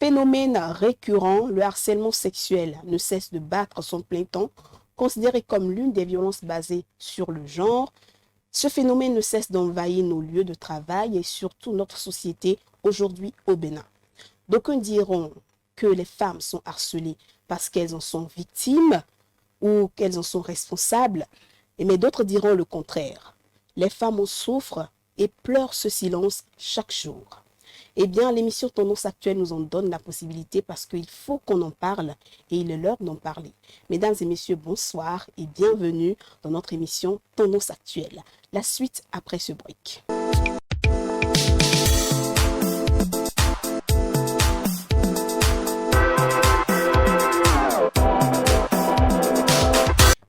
Phénomène récurrent, le harcèlement sexuel ne cesse de battre son plein temps, considéré comme l'une des violences basées sur le genre. Ce phénomène ne cesse d'envahir nos lieux de travail et surtout notre société aujourd'hui au Bénin. D'aucuns diront que les femmes sont harcelées parce qu'elles en sont victimes ou qu'elles en sont responsables, mais d'autres diront le contraire. Les femmes en souffrent et pleurent ce silence chaque jour. Eh bien, l'émission Tendance Actuelle nous en donne la possibilité parce qu'il faut qu'on en parle et il est l'heure d'en parler. Mesdames et messieurs, bonsoir et bienvenue dans notre émission Tendance Actuelle. La suite après ce break.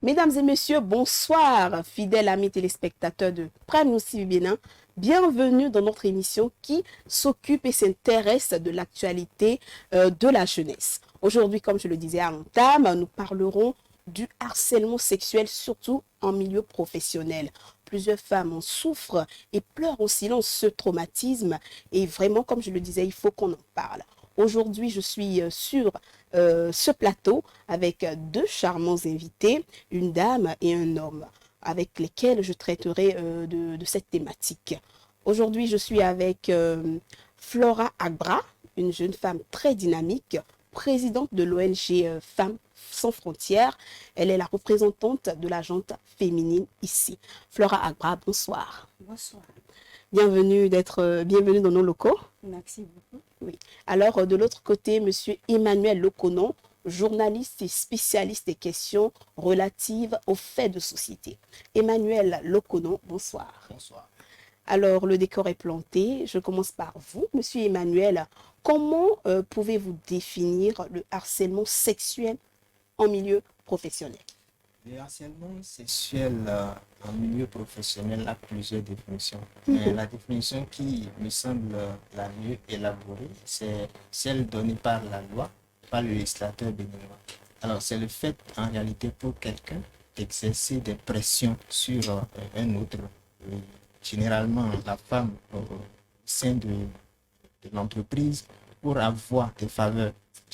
Mesdames et messieurs, bonsoir, fidèles amis téléspectateurs de Prime News TV Bénin. Bienvenue dans notre émission qui s'occupe et s'intéresse de l'actualité de la jeunesse. Aujourd'hui, comme je le disais à l'entame, nous parlerons du harcèlement sexuel, surtout en milieu professionnel. Plusieurs femmes en souffrent et pleurent en silence ce traumatisme. Et vraiment, comme je le disais, il faut qu'on en parle. Aujourd'hui, je suis sur ce plateau avec deux charmants invités, une dame et un homme, avec lesquels je traiterai de cette thématique. Aujourd'hui, je suis avec Flora Agbra, une jeune femme très dynamique, présidente de l'ONG Femmes sans frontières. Elle est la représentante de la gente féminine ici. Flora Agbra, bonsoir. Bonsoir. Bienvenue dans nos locaux. Merci beaucoup. Oui. Alors, de l'autre côté, monsieur Emmanuel Loconon, journaliste et spécialiste des questions relatives aux faits de société. Emmanuel Loconon, bonsoir. Bonsoir. Alors, le décor est planté. Je commence par vous, monsieur Emmanuel. Comment pouvez-vous définir le harcèlement sexuel en milieu professionnel? Le harcèlement sexuel en milieu professionnel a plusieurs définitions. Mais la définition qui me semble la mieux élaborée, c'est celle donnée par la loi, par le législateur béninois. Alors, c'est le fait, en réalité, pour quelqu'un d'exercer des pressions sur un autre, généralement la femme au sein de l'entreprise, pour avoir des faveurs.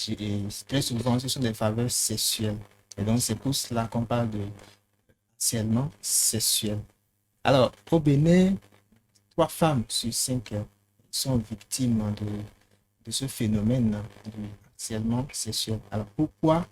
Et très souvent, ce sont des faveurs sexuelles. Et donc, c'est pour cela qu'on parle de harcèlement sexuel. Alors, au Bénin, 3 femmes sur 5 sont victimes de ce phénomène du harcèlement sexuel. Alors, pourquoi?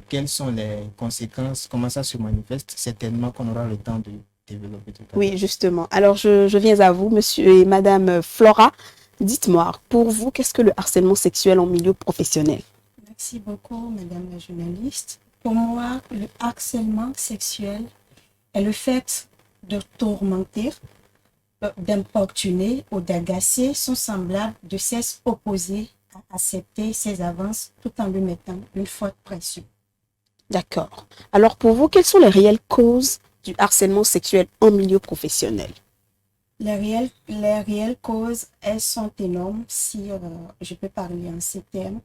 Quelles sont les conséquences? Comment ça se manifeste? Certainement qu'on aura le temps de développer tout à l'heure. Oui, justement. Alors, je viens à vous, monsieur et madame Flora. Dites-moi, pour vous, qu'est-ce que le harcèlement sexuel en milieu professionnel? Merci beaucoup, madame la journaliste. Pour moi, le harcèlement sexuel est le fait de tourmenter, d'importuner ou d'agacer son semblable, de s'opposer à accepter ses avances tout en lui mettant une forte pression. D'accord. Alors pour vous, quelles sont les réelles causes du harcèlement sexuel en milieu professionnel? Les réelles causes, elles sont énormes si je peux parler en ces termes.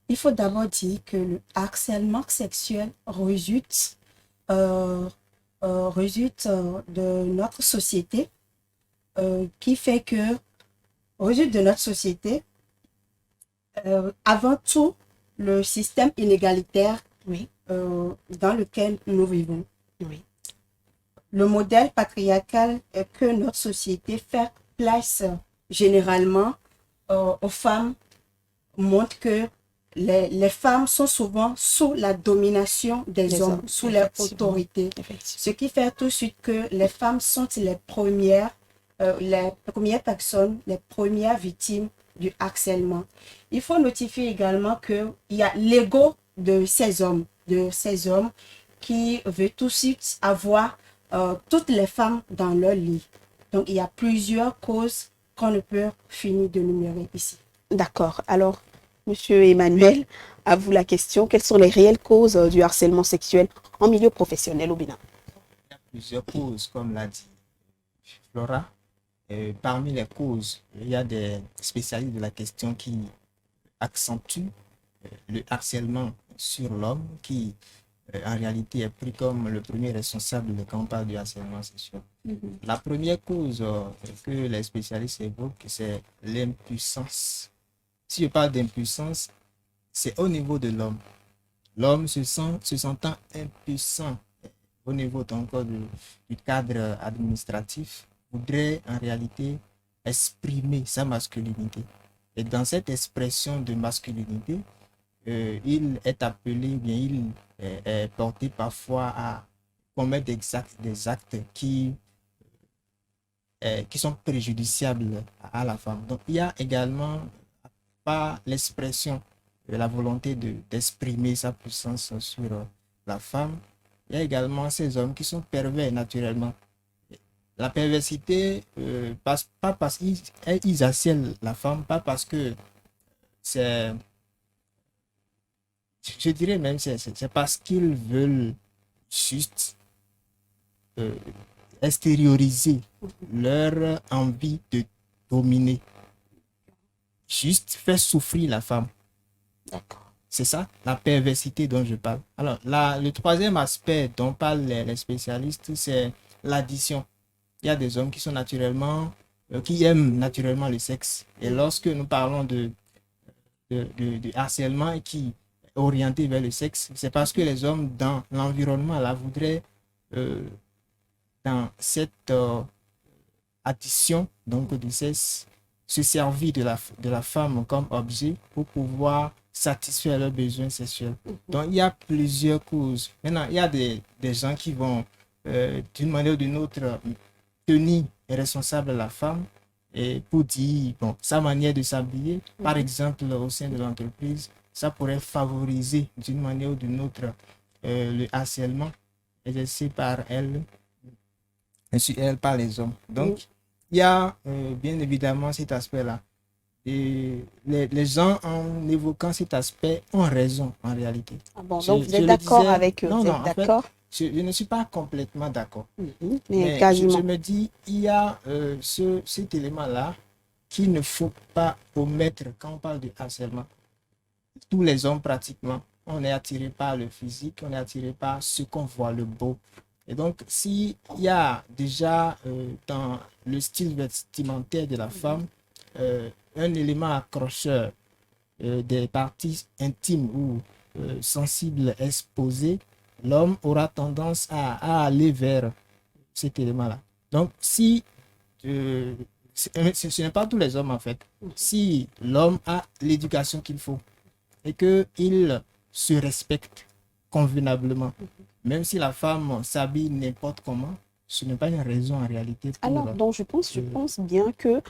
Il faut d'abord dire que le harcèlement sexuel résulte de notre société, qui fait que, résulte de notre société, avant tout, le système inégalitaire Oui. Dans lequel nous vivons. Oui. Le modèle patriarcal que notre société fait place généralement aux femmes montre que les femmes sont souvent sous la domination des hommes, sous leur autorité. Ce qui fait tout de suite que les femmes sont les premières personnes, les premières victimes du harcèlement. Il faut notifier également qu'il y a l'ego de ces hommes qui veut tout de suite avoir toutes les femmes dans leur lit. Donc, il y a plusieurs causes qu'on ne peut finir de numérer ici. D'accord. Alors, monsieur Emmanuel, à vous la question. Quelles sont les réelles causes du harcèlement sexuel en milieu professionnel au Bénin? Il y a plusieurs causes, comme l'a dit Flora. Parmi les causes, il y a des spécialistes de la question qui accentuent le harcèlement sur l'homme qui, en réalité, est pris comme le premier responsable quand on parle du harcèlement sexuel. La première cause que les spécialistes évoquent, c'est l'impuissance si je parle d'impuissance, c'est au niveau de l'homme. L'homme se sentant impuissant au niveau donc du cadre administratif, voudrait en réalité exprimer sa masculinité. Et dans cette expression de masculinité, il est appelé, bien il est porté parfois à commettre des actes qui sont préjudiciables à la femme. Donc il y a également pas l'expression de la volonté d'exprimer sa puissance sur la femme. Il y a également ces hommes qui sont pervers naturellement. La perversité passe pas parce qu'ils assièlent la femme, pas parce que c'est, je dirais même c'est parce qu'ils veulent juste extérioriser leur envie de dominer, juste faire souffrir la femme. D'accord. C'est ça, la perversité dont je parle. Alors, le troisième aspect dont parlent les spécialistes, c'est l'addition. Il y a des hommes qui sont naturellement, qui aiment naturellement le sexe. Et lorsque nous parlons de harcèlement qui est orienté vers le sexe, c'est parce que les hommes dans l'environnement là voudraient, dans cette addition donc du sexe, se servir de la femme comme objet pour pouvoir satisfaire leurs besoins sexuels. Donc, il y a plusieurs causes. Maintenant, il y a des gens qui vont, d'une manière ou d'une autre, tenir responsable la femme et pour dire, bon, sa manière de s'habiller, par exemple, au sein de l'entreprise, ça pourrait favoriser d'une manière ou d'une autre le harcèlement exercé par elle, sur elle par les hommes. Donc, il y a bien évidemment cet aspect-là. Et les gens, en évoquant cet aspect, ont raison en réalité. Ah bon, donc vous êtes d'accord avec eux? Non, vous non, êtes d'accord? je ne suis pas complètement d'accord. Mais quasiment. Je me dis, il y a cet élément-là qu'il ne faut pas omettre quand on parle de harcèlement. Tous les hommes, pratiquement, on est attiré par le physique, on est attiré par ce qu'on voit, le beau. Et donc, s'il y a déjà dans le style vestimentaire de la femme, un élément accrocheur des parties intimes ou sensibles exposées, l'homme aura tendance à aller vers cet élément-là. Donc, si ce n'est pas tous les hommes en fait, si l'homme a l'éducation qu'il faut et qu'il se respecte convenablement, même si la femme s'habille n'importe comment, ce n'est pas une raison en réalité pour... Alors, donc je pense bien que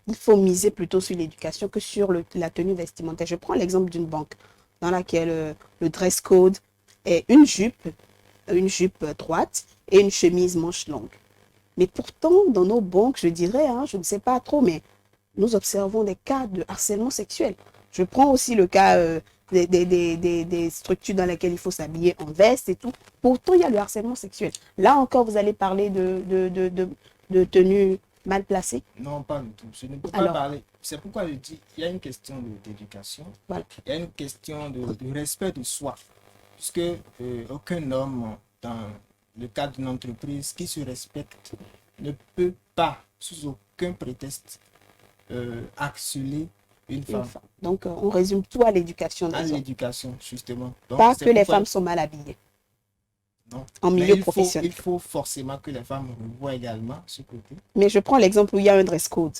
il faut miser plutôt sur l'éducation que sur la tenue vestimentaire. Je prends l'exemple d'une banque dans laquelle le dress code est une jupe droite et une chemise manche longue. Mais pourtant, dans nos banques, je dirais, je ne sais pas trop, mais nous observons des cas de harcèlement sexuel. Je prends aussi le cas des structures dans lesquelles il faut s'habiller en veste et tout. Pourtant, il y a le harcèlement sexuel. Là encore, vous allez parler de tenue mal placée? Non, pas du tout. Je ne peux pas parler. C'est pourquoi je dis il y a une question d'éducation. Voilà. Il y a une question de respect de soi. Puisque aucun homme, dans le cadre d'une entreprise qui se respecte, ne peut pas, sous aucun prétexte, harceler une femme. Donc, on résume tout à l'éducation des hommes. À l'éducation, justement. Donc, pas que les femmes sont mal habillées. Non. En milieu professionnel. Il faut forcément que les femmes revoient également ce côté. Mais je prends l'exemple où il y a un dress code.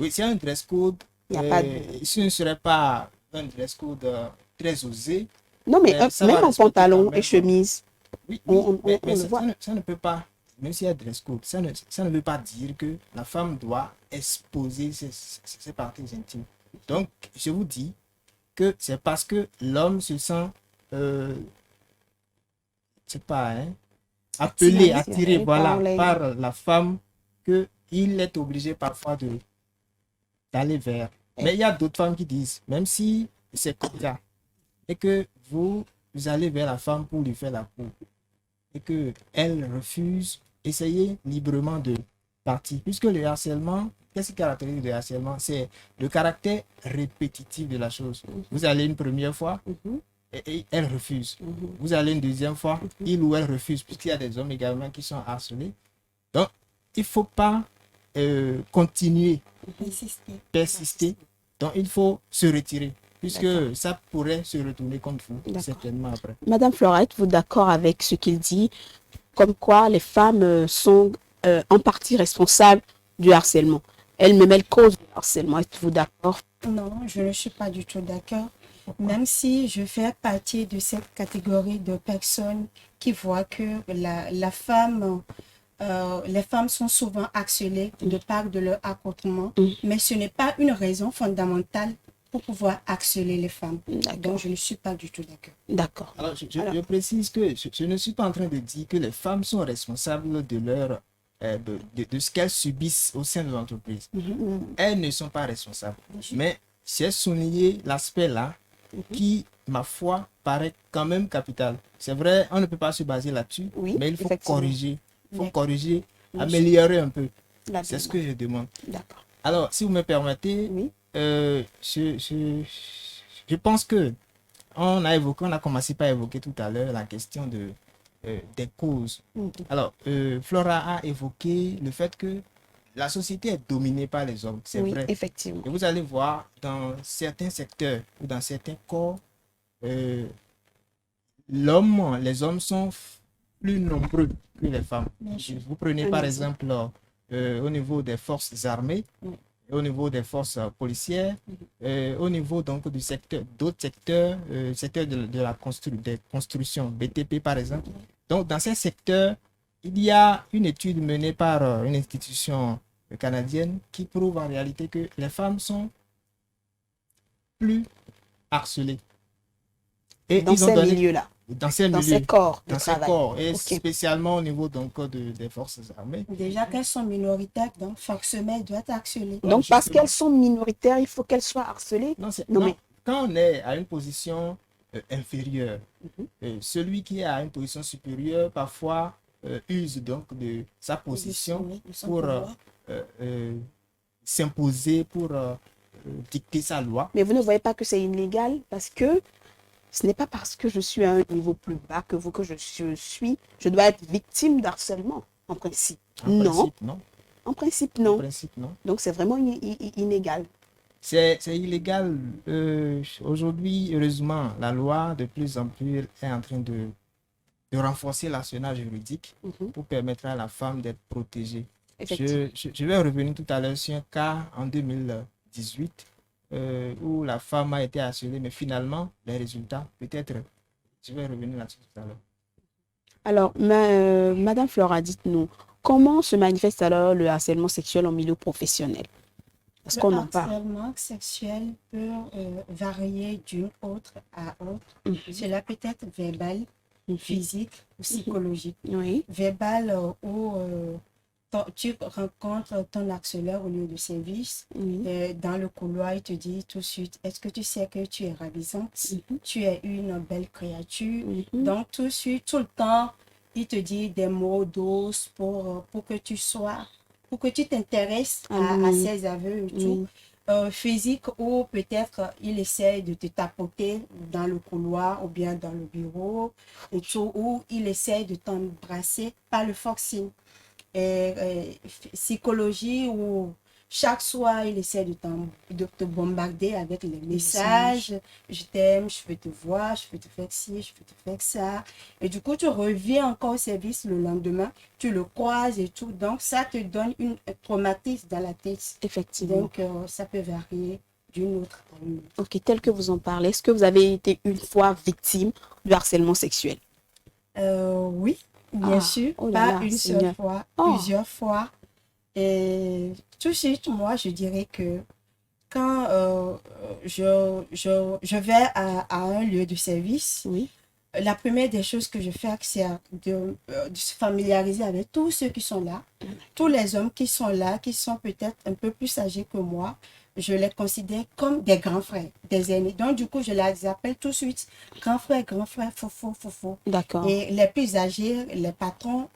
Oui, s'il y a un dress code, ce ne serait pas un dress code très osé. Non, mais même en pantalon et chemise, oui, on le voit. Ça ne peut pas, même s'il y a dress code, ça ne veut pas dire que la femme doit exposer ses parties intimes. Donc, je vous dis que c'est parce que l'homme se sent, appelé, attiré, voilà, par la femme, qu'il est obligé parfois d'aller vers. Mais il y a d'autres femmes qui disent, même si c'est comme ça, et que vous allez vers la femme pour lui faire la cour, et qu'elle refuse, essayez librement de partir. Puisque le harcèlement, qu'est-ce qui caractérise le harcèlement? C'est le caractère répétitif de la chose. Vous allez une première fois, et elle refuse. Vous allez une deuxième fois, il ou elle refuse, puisqu'il y a des hommes également qui sont harcelés. Donc, il ne faut pas continuer, persister Donc, il faut se retirer, puisque D'accord. ça pourrait se retourner contre vous, D'accord. certainement après. Madame Flora, êtes-vous d'accord avec ce qu'il dit, comme quoi les femmes sont en partie responsables du harcèlement? Elles-mêmes, elles causent du harcèlement. Êtes-vous d'accord? Non, je ne suis pas du tout d'accord. Même si je fais partie de cette catégorie de personnes qui voient que les femmes sont souvent harcelées de part de leur accoutrement, mais ce n'est pas une raison fondamentale pour pouvoir harceler les femmes. D'accord. Donc, je ne suis pas du tout d'accord. D'accord. Alors, je précise que je ne suis pas en train de dire que les femmes sont responsables de leur de ce qu'elles subissent au sein de l'entreprise. Elles ne sont pas responsables. Mais j'ai souligné l'aspect là qui, ma foi, paraît quand même capital. C'est vrai, on ne peut pas se baser là-dessus, Oui, mais il faut effectivement. corriger. Il faut D'accord. corriger, Bien améliorer un peu. La C'est ce demande. que je demande. D'accord. Alors, si vous me permettez, Oui. je pense que on a commencé par évoquer tout à l'heure la question des causes. Alors, Flora a évoqué le fait que la société est dominée par les hommes, c'est Oui, vrai. effectivement. Et vous allez voir dans certains secteurs ou dans certains corps, euh, les hommes sont plus nombreux que les femmes. Bien sûr. Vous prenez Un par exemple. exemple au niveau des forces armées, Oui. au niveau des forces policières, au niveau donc du secteur, d'autres secteurs, secteur de la des constructions, BTP par exemple. Donc dans ces secteurs, il y a une étude menée par une institution canadienne qui prouve en réalité que les femmes sont plus harcelées. Et Dans ils ont ces donné milieux-là, dans ces dans milieux, ces corps de dans ces travail. corps, et Ok. spécialement au niveau donc des forces armées. Déjà qu'elles sont minoritaires, donc forcément, elles doivent être harcelées. Donc, parce Justement. qu'elles sont minoritaires, il faut qu'elles soient harcelées. Non, Non, non, mais- quand on est à une position inférieure, celui qui est à une position supérieure parfois use donc de sa position Oui, de son pour pouvoir. s'imposer, pour dicter sa loi. Mais vous ne voyez pas que c'est illégal parce que ce n'est pas parce que je suis à un niveau plus bas que vous que je dois être victime d'harcèlement, en principe. En Non, principe, non. en principe, En non. principe, non. Donc, c'est vraiment inégal. C'est illégal. Aujourd'hui, heureusement, la loi de plus en plus est en train de renforcer l'arsenal juridique pour permettre à la femme d'être protégée. Effectivement. Je vais revenir tout à l'heure sur un cas en 2018 où la femme a été harcelée, mais finalement, les résultats, peut-être, je vais revenir là-dessus tout à l'heure. Alors, Madame Flora, dites-nous, comment se manifeste alors le harcèlement sexuel en milieu professionnel? Est-ce Le qu'on en parle? harcèlement sexuel peut varier d'une autre à autre. Cela peut être verbal, physique ou psychologique. Oui, Verbal où tu rencontres ton harceleur au lieu de service. oui. Dans le couloir, il te dit tout de suite, est-ce que tu sais que tu es ravissante? Tu es une belle créature. Donc tout de suite, tout le temps, il te dit des mots douces pour que tu sois, pour que tu t'intéresses à ses aveux et tout. Physique ou peut-être il essaie de te tapoter dans le couloir ou bien dans le bureau et tout, ou il essaie de t'embrasser par le forcing. Psychologie où chaque soir il essaie de te bombarder avec les messages, je t'aime, je veux te voir, je veux te faire ci, je veux te faire ça, et du coup tu reviens encore au service le lendemain, tu le croises et tout, donc ça te donne un traumatisme dans la tête. Effectivement. Donc ça peut varier d'une autre à une autre. Ok, tel que vous en parlez, est-ce que vous avez été une fois victime du harcèlement sexuel? Oui, bien Ah, sûr, oh là pas là, une Seigneur. seule fois, Oh. plusieurs fois. Et tout de suite, moi, je dirais que quand je vais à un lieu de service, Oui, la première des choses que je fais, c'est de se familiariser avec tous ceux qui sont là, tous les hommes qui sont là, qui sont peut-être un peu plus âgés que moi. Je les considère comme des grands frères, des aînés. Donc, du coup, je les appelle tout de suite grand frère, fofo, fofo. d'accord. Et les plus âgés, les patrons,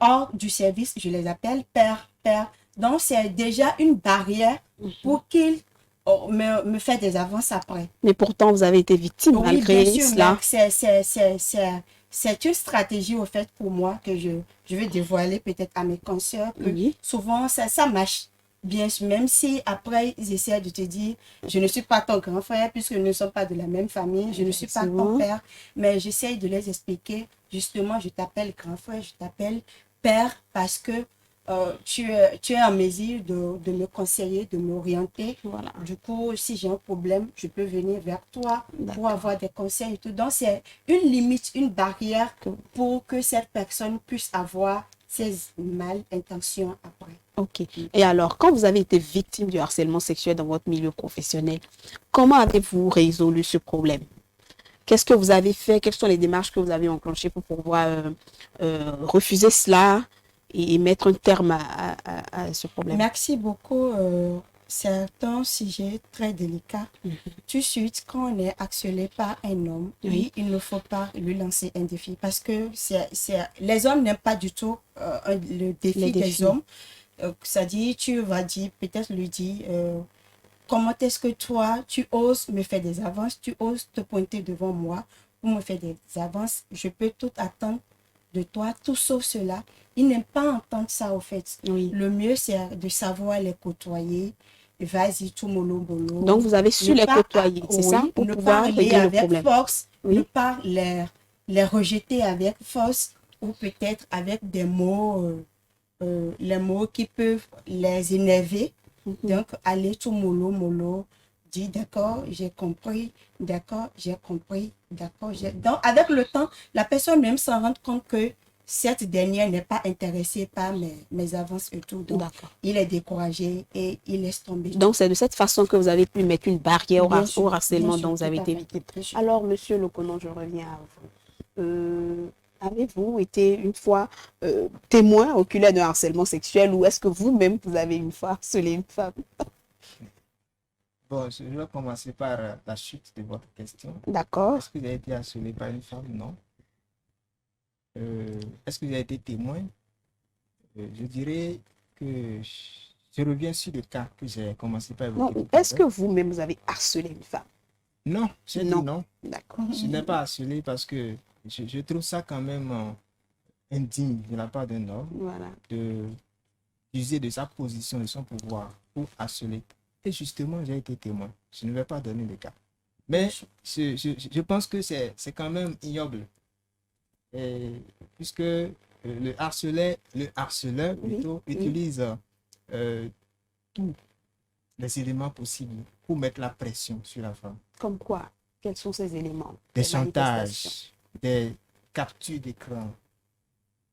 hors du service, je les appelle père, père. Donc, c'est déjà une barrière pour qu'ils me fassent des avances après. Mais pourtant, vous avez été victime Oui, malgré bien sûr, cela. mais c'est une stratégie, au fait, pour moi, que je vais dévoiler peut-être à mes consoeurs. Que Oui. souvent, ça marche. bien sûr, même si après ils essaient de te dire, je ne suis pas ton grand frère puisque nous ne sommes pas de la même famille, je ne suis pas ton Effectivement. père, mais j'essaie de les expliquer, justement, je t'appelle grand frère, je t'appelle père parce que tu es en mesure de me conseiller, de m'orienter. Voilà. Du coup, si j'ai un problème, je peux venir vers toi pour D'accord. avoir des conseils et tout. Donc, c'est une limite, une barrière Que- pour que cette personne puisse avoir ses mal intentions après. Ok. Et alors, quand vous avez été victime du harcèlement sexuel dans votre milieu professionnel, comment avez-vous résolu ce problème? Qu'est-ce que vous avez fait? Quelles sont les démarches que vous avez enclenchées pour pouvoir refuser cela et mettre un terme à ce problème? Merci beaucoup. C'est un sujet très délicat. Tout de suite, quand on est harcelé par un homme, Oui. oui, il ne faut pas lui lancer un défi parce que les hommes n'aiment pas du tout le défi Les des défis. hommes. C'est-à-dire, tu vas dire, peut-être lui dire, comment est-ce que toi, tu oses me faire des avances, tu oses te pointer devant moi pour me faire des avances, je peux tout attendre de toi, tout sauf cela. Ils n'aiment pas entendre ça, au fait. Oui. Le mieux, c'est de savoir les côtoyer. Vas-y, tout mollo, bolo. Donc, vous avez su Ne les pas- côtoyer, c'est ça, oui, pour ne pouvoir pas aller régler le avec problème. force, Oui. ne pas les rejeter avec force ou peut-être avec des mots, les mots qui peuvent les énerver. Donc, aller tout mollo, mollo, dire d'accord, j'ai compris, d'accord, j'ai compris, d'accord. Donc, avec le temps, la personne même s'en rend compte que cette dernière n'est pas intéressée par mes avances et tout. Donc, D'accord. il est découragé et il laisse tomber. Donc, c'est de cette façon que vous avez pu mettre une barrière Bien sûr, au harcèlement bien sûr, dont vous avez tout à été fait. victime. Bien sûr. Alors, monsieur Lokonon, je reviens à vous. Avez-vous été une fois témoin oculaire d'un harcèlement sexuel ou est-ce que vous-même, vous avez une fois harcelé une femme? Bon, je vais commencer par la chute de votre question. D'accord. Est-ce que vous avez été harcelé par une femme? Non. Est-ce que vous avez été témoin? Je dirais que je reviens sur le cas que j'ai commencé par Non, évoquer tout à est-ce que l'heure. vous-même, vous avez harcelé une femme? Non, j'ai dit Non. non. D'accord. Je n'ai pas harcelé parce que je trouve ça quand même indigne de la part d'un homme Voilà. d'user de sa position, de son pouvoir pour harceler. Et justement, j'ai été témoin. Je ne vais pas donner le cas. Mais je pense que c'est quand même ignoble. Et puisque le harceleur Oui, plutôt oui. utilise tous les éléments possibles pour mettre la pression sur la femme. Comme quoi? Quels sont ces éléments? Des Les manifestations. chantages, des captures d'écran,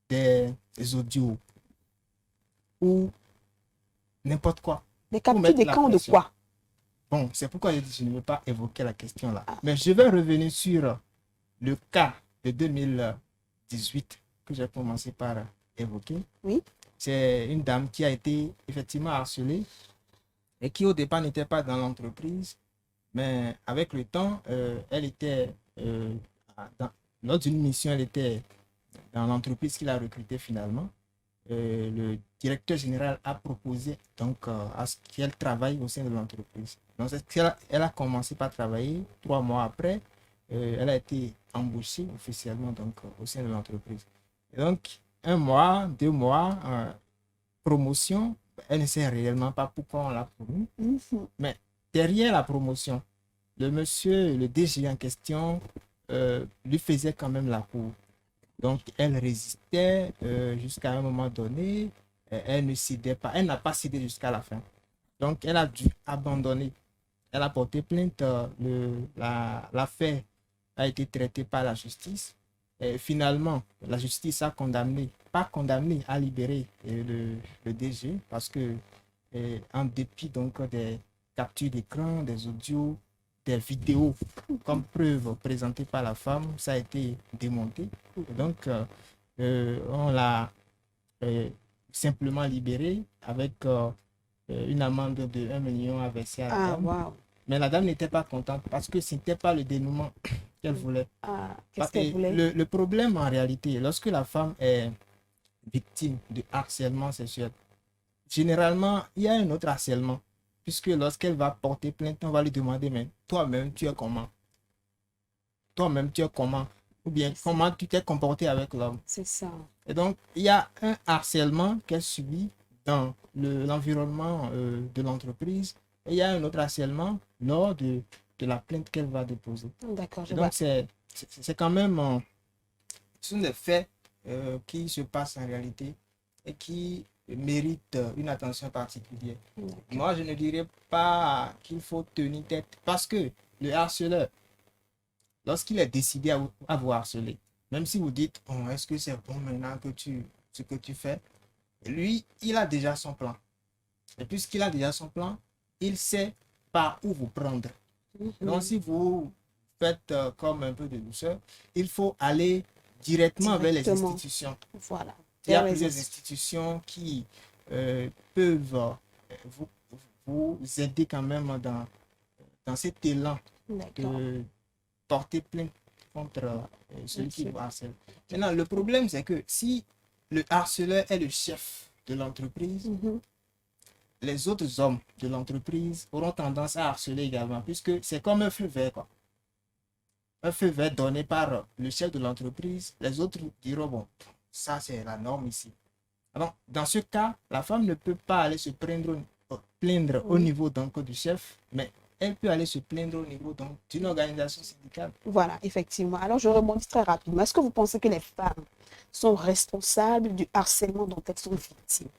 des audios ou n'importe quoi. Des Pour captures mettre la d'écran de pression. quoi? Bon, c'est pourquoi je dis que je ne veux pas évoquer la question là. Ah. Mais je vais revenir sur le cas de 2018 que j'ai commencé par évoquer. Oui. C'est une dame qui a été effectivement harcelée et qui au départ n'était pas dans l'entreprise. Mais avec le temps, elle était lors d'une mission, elle était dans l'entreprise qui l'a recrutée finalement. Le directeur général a proposé donc à ce qu'elle travaille au sein de l'entreprise. Donc elle a commencé par travailler. 3 mois après, elle a été embauchée officiellement donc au sein de l'entreprise. Et donc 1 mois, 2 mois, promotion, elle ne sait réellement pas pourquoi on l'a promue. Mais derrière la promotion, le monsieur, le DG en question, lui faisait quand même la cour. Donc, elle résistait jusqu'à un moment donné. Elle ne cédait pas. Elle n'a pas cédé jusqu'à la fin. Donc, elle a dû abandonner. Elle a porté plainte. L'affaire a été traitée par la justice. Et finalement, la justice a condamné, pas condamné, a libéré le DG parce que, en dépit donc des captures d'écran, des audios, des vidéos comme preuve présentée par la femme, ça a été démonté. Et donc, on l'a simplement libéré avec une amende de 1 million à verser à la Ah, dame. waouh. Mais la dame n'était pas contente parce que ce n'était pas le dénouement qu'elle voulait. Ah, qu'est-ce qu'elle voulait? Le problème en réalité, lorsque la femme est victime de harcèlement sexuel, généralement, il y a un autre harcèlement. Puisque lorsqu'elle va porter plainte, on va lui demander, mais toi-même, tu es comment? Toi-même, tu es comment? Ou bien, comment tu t'es comporté avec l'homme? C'est ça. Et donc, il y a un harcèlement qu'elle subit dans l'environnement de l'entreprise, et il y a un autre harcèlement lors de la plainte qu'elle va déposer. D'accord, je Et vois. donc, c'est quand même, ce sont des faits qui se passent en réalité et qui méritent une attention particulière. D'accord. Moi, je ne dirais pas qu'il faut tenir tête parce que le harceleur, lorsqu'il est décidé à vous harceler, même si vous dites, oh, est-ce que c'est bon maintenant ce que tu fais, lui, il a déjà son plan. Et puisqu'il a déjà son plan, il sait par où vous prendre. Donc, si vous faites comme un peu de douceur, il faut aller directement vers les Directement. institutions. Voilà. Il y a Vers les plusieurs institutions. institutions qui peuvent vous, vous aider quand même dans cet élan D'accord. de porter plainte contre celui qui vous harcèle. Maintenant, le problème, c'est que si le harceleur est le chef de l'entreprise, Mhm. les autres hommes de l'entreprise auront tendance à harceler également, puisque c'est comme un feu vert, quoi. Un feu vert donné par le chef de l'entreprise, les autres diront, bon, ça c'est la norme ici. Alors, dans ce cas, la femme ne peut pas aller se plaindre au niveau donc, du chef, mais elle peut aller se plaindre au niveau donc, d'une organisation syndicale. Voilà, effectivement. Alors, je rebondis très rapidement. Est-ce que vous pensez que les femmes sont responsables du harcèlement dont elles sont victimes?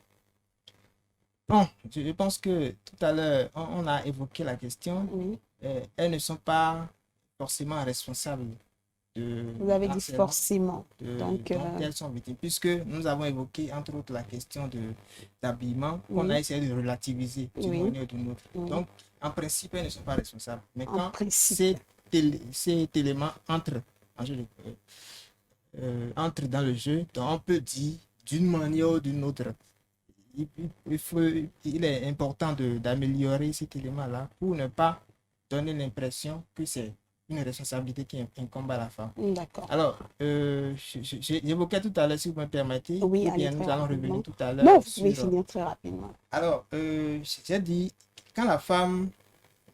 Bon, je pense que tout à l'heure, on a évoqué la question. Oui. Elles ne sont pas forcément responsables de Vous avez dit harcèlement forcément. Donc, dont elles sont victimes, puisque nous avons évoqué entre autres la question d'habillement qu'on Oui. a essayé de relativiser d'une Oui. manière ou d'une autre. Oui. Donc, en principe, elles ne sont pas responsables. Mais En quand principe. cet élément entre entre dans le jeu, donc on peut dire d'une manière ou d'une autre. Il est important d'améliorer cet élément-là pour ne pas donner l'impression que c'est une responsabilité qui incombe à la femme. D'accord. Alors, j'évoquais tout à l'heure, si vous me permettez, Oui, ou bien allez nous très allons rapidement. revenir tout à Non, l'heure vous pouvez sur... finir très rapidement. Alors, j'ai dit, quand la femme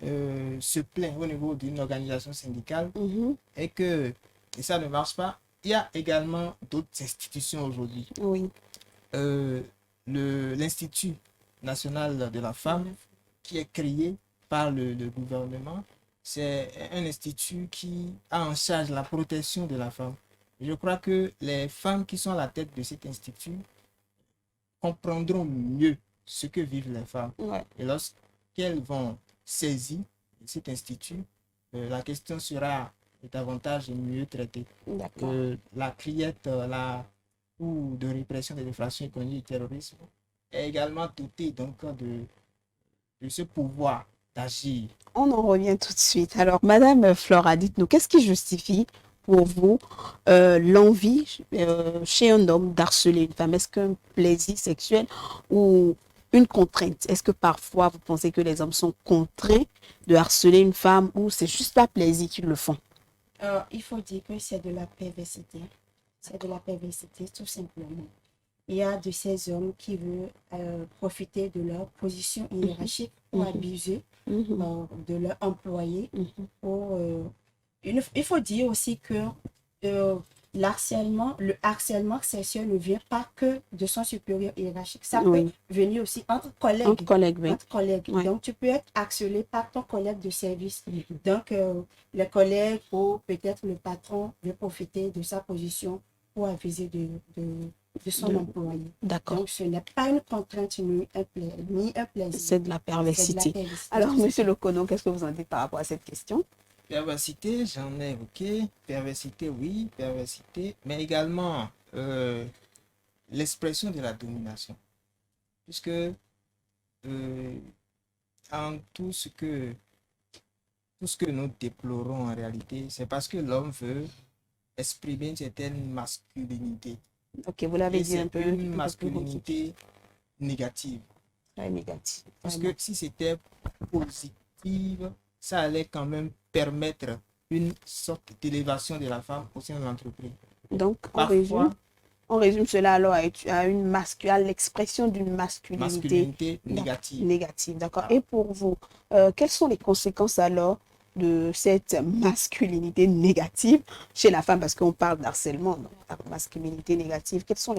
se plaint au niveau d'une organisation syndicale Mhm. et ça ne marche pas, il y a également d'autres institutions aujourd'hui. Oui. L'Institut national de la femme qui est créé par le gouvernement, c'est un institut qui a en charge la protection de la femme. Je crois que les femmes qui sont à la tête de cet institut comprendront mieux ce que vivent les femmes. Ouais. Et lorsqu'elles vont saisir cet institut, la question sera davantage mieux traitée. D'accord. La criette ou de répression des infractions économiques et du terrorisme est également dotée donc, de ce pouvoir d'agir. On en revient tout de suite. Alors, Madame Flora, dites-nous, qu'est-ce qui justifie pour vous l'envie chez un homme d'harceler une femme? Est-ce qu'un plaisir sexuel ou une contrainte? Est-ce que parfois vous pensez que les hommes sont contraints de harceler une femme ou c'est juste par plaisir qu'ils le font? Il faut dire que c'est de la perversité. C'est de la perversité, tout simplement. Il y a de ces hommes qui veulent profiter de leur position hiérarchique pour abuser de leur employé. Il faut dire aussi que le harcèlement sexuel ne vient pas que de son supérieur hiérarchique. Ça Oui. peut venir aussi entre collègues. Entre collègues, oui. Entre collègues. Ouais. Donc, tu peux être harcelé par ton collègue de service. Donc, le collègue ou peut-être le patron veut profiter de sa position pour abuser de son employé. D'accord. Donc, ce n'est pas une contrainte ni un plaisir. C'est de la perversité. C'est de la perversité. Alors, Monsieur Lokono, qu'est-ce que vous en dites par rapport à cette question? Perversité, j'en ai évoqué. Perversité, oui, perversité, mais également l'expression de la domination. Puisque en tout ce que nous déplorons en réalité, c'est parce que l'homme veut exprimer une certaine masculinité. Ok, vous l'avez Et dit un c'est peu. une masculinité négative. Très négatif. Parce que si c'était positive, ça allait quand même permettre une sorte d'élévation de la femme au sein de l'entreprise. Donc, Parfois, on résume cela alors à l'expression d'une masculinité négative. négative. D'accord. Et pour vous, quelles sont les conséquences alors de cette masculinité négative chez la femme? Parce qu'on parle d'harcèlement, donc la masculinité négative. Quelles sont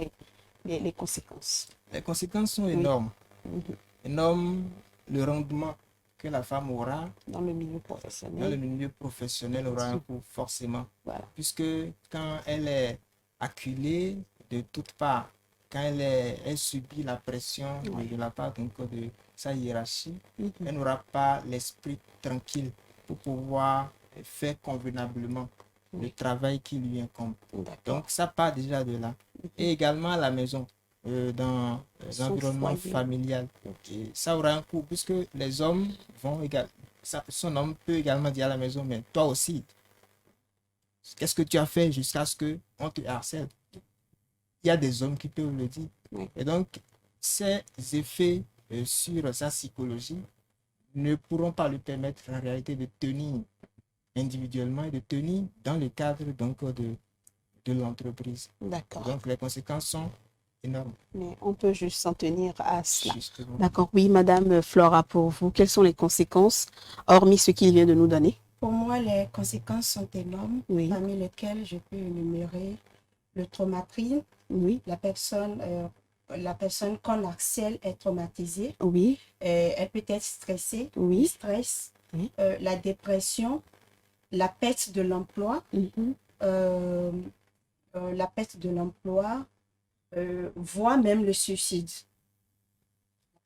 les conséquences? Les conséquences sont Oui. énormes. Mhm. Énormes, le rendement que la femme aura Dans le milieu dans le professionnel. milieu professionnel aura un coût, forcément. Voilà. Puisque quand elle est acculée de toutes parts, quand elle subit la pression Oui. de la part donc, de sa hiérarchie, Mhm. elle n'aura pas l'esprit tranquille pour pouvoir faire convenablement le Oui. travail qui lui incombe. D'accord. Donc ça part déjà de là. Et également à la maison, dans Son l'environnement foyer. familial. Et ça aura un coût puisque les hommes vont également, son homme peut également dire à la maison, mais toi aussi, qu'est-ce que tu as fait jusqu'à ce qu'on te harcèle? Il y a des hommes qui peuvent le dire. Oui. Et donc, ces effets sur sa psychologie ne pourront pas lui permettre en réalité de tenir individuellement et de tenir dans le cadre donc, de l'entreprise. D'accord. Donc, les conséquences sont énormes. Mais on peut juste s'en tenir à cela. Justement. D'accord. Oui, Madame Flora, pour vous, quelles sont les conséquences, hormis ce qu'il vient de nous donner? Pour moi, les conséquences sont énormes, Oui. parmi lesquelles je peux énumérer le traumatisme. Oui. La personne qu'on harcèle est traumatisée. Oui. Elle peut être stressée, Oui. le stress, Oui. la dépression, la perte de l'emploi, Mhm. la perte de l'emploi, voire même le suicide.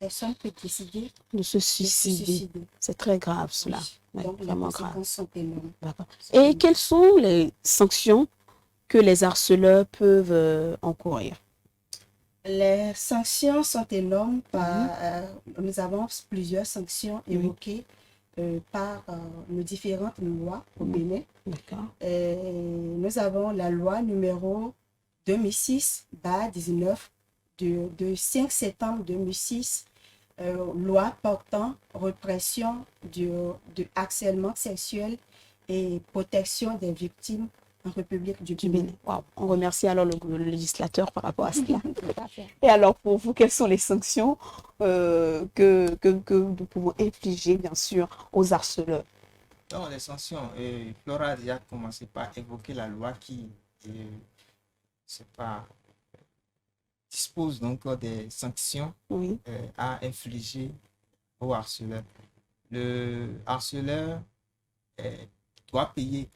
La personne peut décider De se de se suicider. suicider. C'est très grave, cela. Oui. Ouais, Donc, les vraiment grave. conséquences sont énormes. D'accord. Et quelles sont les sanctions que les harceleurs peuvent encourir? Les sanctions sont énormes. Nous avons plusieurs sanctions Oui. évoquées par nos différentes lois au Bénin. D'accord. Nous avons la loi numéro 2006-19 de 5 septembre 2006, loi portant répression du harcèlement sexuel et protection des victimes en République du Du Bénin. Bénin. Wow. On remercie alors le législateur par rapport à cela. Tout à fait. Et alors, pour vous, quelles sont les sanctions que nous pouvons infliger, bien sûr, aux harceleurs? Dans les sanctions, Flora a déjà commencé par évoquer la loi qui c'est pas, dispose donc des sanctions Oui. à infliger au harceleur. Le harceleur doit payer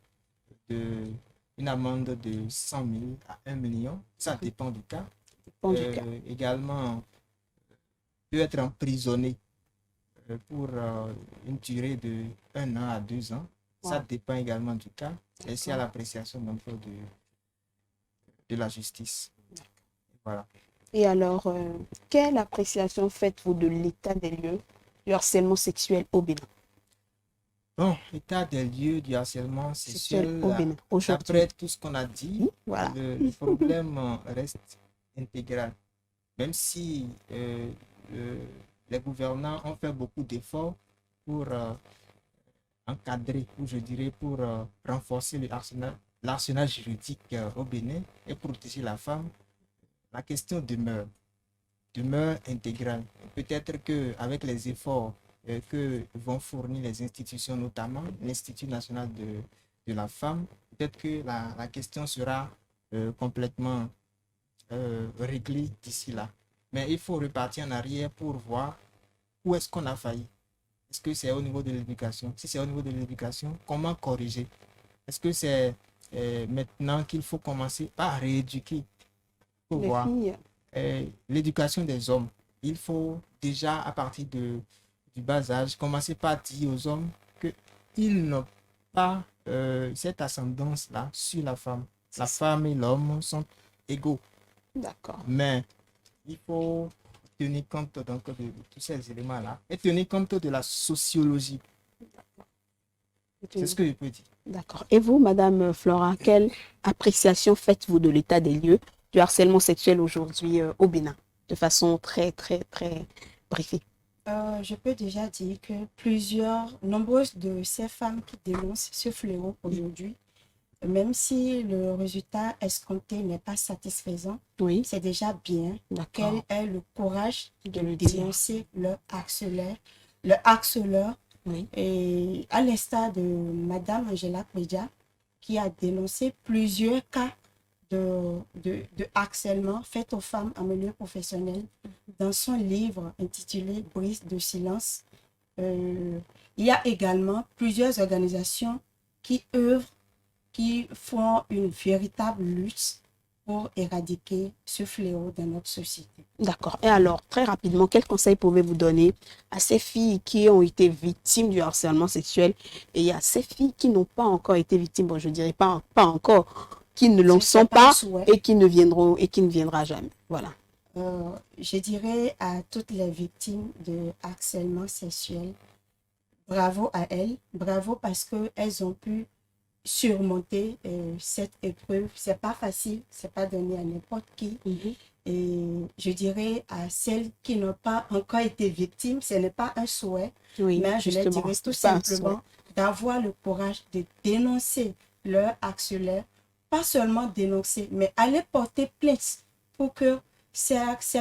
une amende de 100 000 à 1 million. Ça dépend du cas. Bon, du cas. Également, peut être emprisonné pour une durée de 1 an à 2 ans. Ça Wow. dépend également du cas. Et c'est à l'appréciation donc, de la justice. Voilà. Et alors, quelle appréciation faites-vous de l'état des lieux du harcèlement sexuel au Bénin? Bon, l'état des lieux du harcèlement sexuel, Au Bénin, aujourd'hui. après tout ce qu'on a dit, Voilà. le problème reste intégral. Même si les gouvernants ont fait beaucoup d'efforts pour encadrer, ou je dirais pour renforcer l'arsenal juridique au Bénin et protéger la femme, la question demeure intégrale. Peut-être qu'avec les efforts que vont fournir les institutions, notamment l'Institut national de la femme, peut-être que la question sera complètement réglée d'ici là. Mais il faut repartir en arrière pour voir où est-ce qu'on a failli. Est-ce que c'est au niveau de l'éducation? Si c'est au niveau de l'éducation, comment corriger? Est-ce que c'est maintenant qu'il faut commencer par rééduquer pour Les voir filles. l'éducation des hommes? Il faut déjà, à partir du bas âge, commencer par dire aux hommes qu'ils n'ont pas cette ascendance-là sur la femme. La femme et l'homme sont égaux. D'accord. Mais il faut tenir compte donc de tous ces éléments-là et tenir compte de la sociologie. C'est ce que je peux dire. D'accord. Et vous, Madame Flora, quelle appréciation faites-vous de l'état des lieux du harcèlement sexuel aujourd'hui au Bénin, de façon très, très, très briefée? Je peux déjà dire que nombreuses de ces femmes qui dénoncent ce fléau aujourd'hui, même si le résultat escompté n'est pas satisfaisant, Oui. c'est déjà bien qu'elles D'accord. aient le courage De de le dire. dénoncer leur harceleur. Oui. Et à l'instar de Madame Angela Prédia, qui a dénoncé plusieurs cas de harcèlement fait aux femmes en milieu professionnel. Dans son livre intitulé Brise de silence, il y a également plusieurs organisations qui œuvrent, qui font une véritable lutte pour éradiquer ce fléau dans notre société. D'accord. Et alors, très rapidement, quels conseils pouvez-vous donner à ces filles qui ont été victimes du harcèlement sexuel et à ces filles qui n'ont pas encore été victimes, bon, je dirais pas encore, qui ne l'en sont pas un pas souhait. et qui ne viendront et qui ne viendra jamais. Voilà. Je dirais à toutes les victimes de harcèlement sexuel, bravo à elles, bravo parce qu'elles ont pu surmonter cette épreuve. C'est pas facile, c'est pas donné à n'importe qui. Et je dirais à celles qui n'ont pas encore été victimes, ce n'est pas un souhait, Oui, mais je les justement, dirais tout c'est pas un simplement d'avoir le courage de dénoncer leur harceleur, pas seulement dénoncer, mais aller porter plainte pour que ces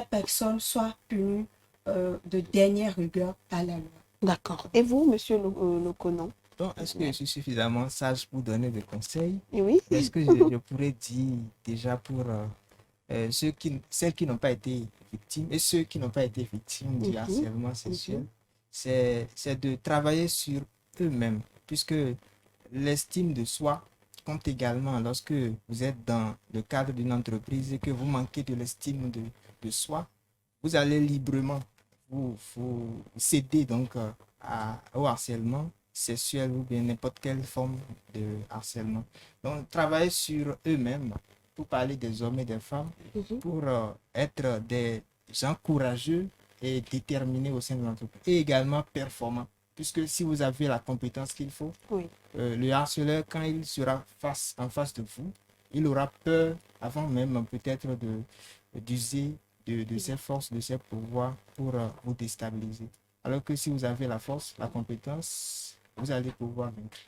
personnes soient punies de dernière rigueur par la loi. D'accord. Et vous, monsieur Lokonon? Donc, est-ce que je suis suffisamment sage pour donner des conseils? Oui. Est-ce que je pourrais dire déjà pour celles qui n'ont pas été victimes et ceux qui n'ont pas été victimes du harcèlement sexuel, c'est de travailler sur eux-mêmes, puisque l'estime de soi compte également lorsque vous êtes dans le cadre d'une entreprise et que vous manquez de l'estime de soi, vous allez librement vous céder donc au harcèlement sexuel ou bien n'importe quelle forme de harcèlement. Donc, travailler sur eux-mêmes pour parler des hommes et des femmes, pour être des gens courageux et déterminés au sein de l'entreprise et également performants. Puisque si vous avez la compétence qu'il faut, le harceleur, quand il sera en face de vous, il aura peur avant même peut-être d'user de ses forces, de ses pouvoirs pour vous déstabiliser. Alors que si vous avez la force, la compétence, vous allez pouvoir vaincre.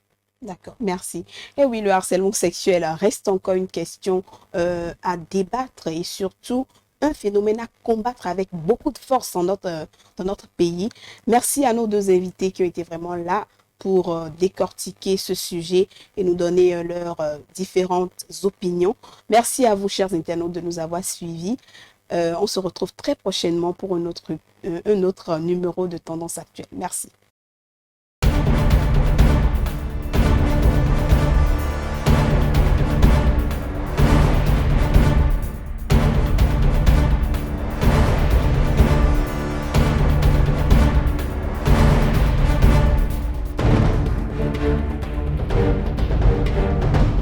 D'accord, merci. Et oui, le harcèlement sexuel reste encore une question à débattre et surtout un phénomène à combattre avec beaucoup de force dans notre pays. Merci à nos deux invités qui ont été vraiment là pour décortiquer ce sujet et nous donner leurs différentes opinions. Merci à vous, chers internautes, de nous avoir suivis. On se retrouve très prochainement pour un autre numéro de Tendance Actuelle. Merci.